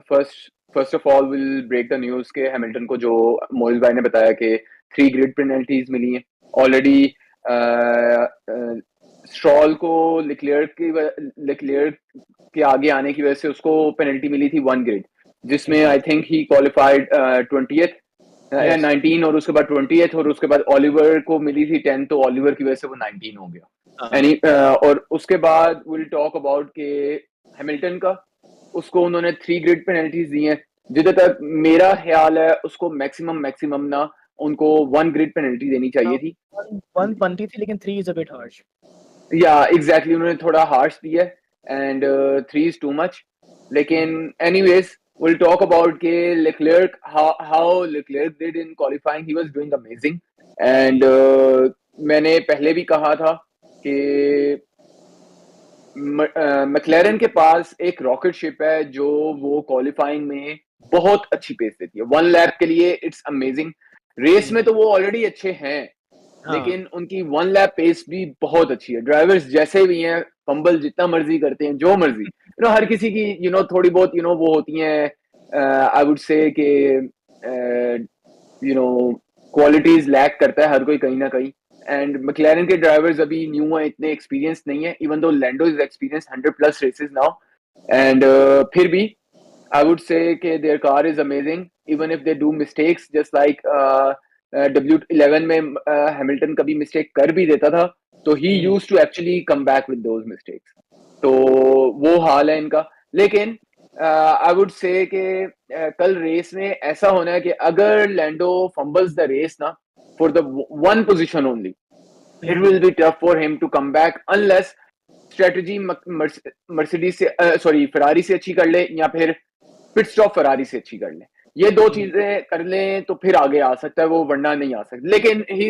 First of all will break the news के Hamilton को जो मोइज भाई ने बताया कि 3 ग्रिड पेनल्टीज मिली हैं ऑलरेडी। स्ट्रॉल को लेक्लेयर के आगे आने की वजह से उसको पेनल्टी मिली थी 1 ग्रिड, जिसमें I think he qualified 20th या 19 और उसके बाद 20th, और उसके बाद ओलिवर को मिली थी 10, तो ओलिवर की वजह से वो 19 हो गया। और उसके बाद विल टॉक अबाउट के हैमिल्टन का, उसको उन्होंने 3 ग्रिड पेनल्टीज दी हैं। जिधर तक मेरा ख्याल है उसको मैक्सिमम ना उनको 1 ग्रिड पेनल्टी देनी चाहिए थी। 1 बनती थी, लेकिन 3 इज अ बिट हार्श। या एग्जैक्टली उन्होंने थोड़ा हार्श दिया एंड 3 इज टू मच। लेकिन एनीवेज we'll talk about के Leclerc, how Leclerc did in qualifying. He was doing amazing and मैंने पहले भी कहा था कि मैक्लेरन के पास एक रॉकेट शिप है जो वो क्वालिफाइंग में बहुत अच्छी पेस देती है 1 लैप के लिए। It's amazing. रेस में तो वो ऑलरेडी अच्छे हैं, लेकिन उनकी 1 लैप पेस भी बहुत अच्छी है। ड्राइवर्स जैसे भी हैं, फंबल जितना मर्जी करते हैं, जो मर्जी, हर किसी की थोड़ी बहुत वो होती हैं। आई वुड से कि क्वालिटीज लैक करता है हर कोई कहीं ना कहीं। एंड मैक्लेरन के ड्राइवर्स अभी न्यू है, इतने एक्सपीरियंस नहीं है, even though Lando is experience 100+ races now. And फिर भी I would say कि their car is amazing even if they do mistakes, just like W11 में हैमिल्टन कभी मिस्टेक कर भी देता था, तो he used to actually come back with those mistakes. तो वो हाल है इनका। लेकिन आई वुड से कि कल रेस में ऐसा होना है कि अगर लैंडो फंबल्स द रेस ना for the 1 position only, it will be tough for him to come back unless strategy Mercedes से फरारी से अच्छी कर ले, या फिर पिट स्टॉप फरारी से अच्छी कर ले। ये 2 चीजें कर लें तो फिर आगे आ सकता है वो, वरना नहीं आ सकता। लेकिन he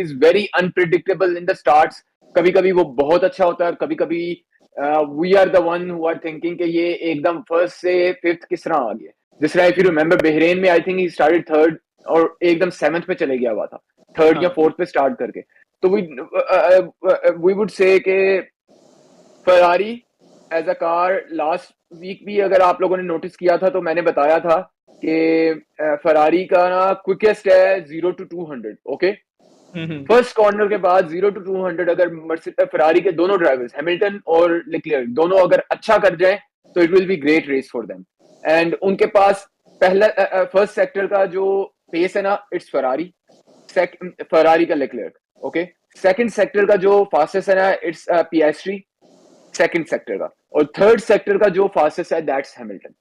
is very unpredictable in the starts. कभी कभी वो बहुत अच्छा होता है, कभी कभी we are the one who are thinking कि ये एकदम फर्स्ट से 5th किस तरह आ गया। जिस तरह इफ यू रिमेंबर बहरेन में I think he started 3rd और एकदम 7th पे चले गया हुआ था, 3rd या 4th पे स्टार्ट करके। तो वी वुड से कि Ferrari as a car, last week भी अगर आप लोगों ने नोटिस किया था तो मैंने बताया था कि फरारी का ना क्विकेस्ट है 0 to 200। ओके, फर्स्ट कॉर्नर के बाद 0 to 200 अगर फरारी के दोनों ड्राइवर्स हैमिल्टन और लेक्लेयर दोनों अगर अच्छा कर जाए तो it will be great race for them. And उनके पास पहला फर्स्ट सेक्टर का जो पेस है ना, इट्स फरारी का लेक्लेयर। ओके, सेकंड सेक्टर का जो फास्टेस्ट है ना, इट्स पियास्ट्री सेकंड सेक्टर का, और थर्ड सेक्टर का जो फास्टेस्ट है दैट्स हैमिल्टन।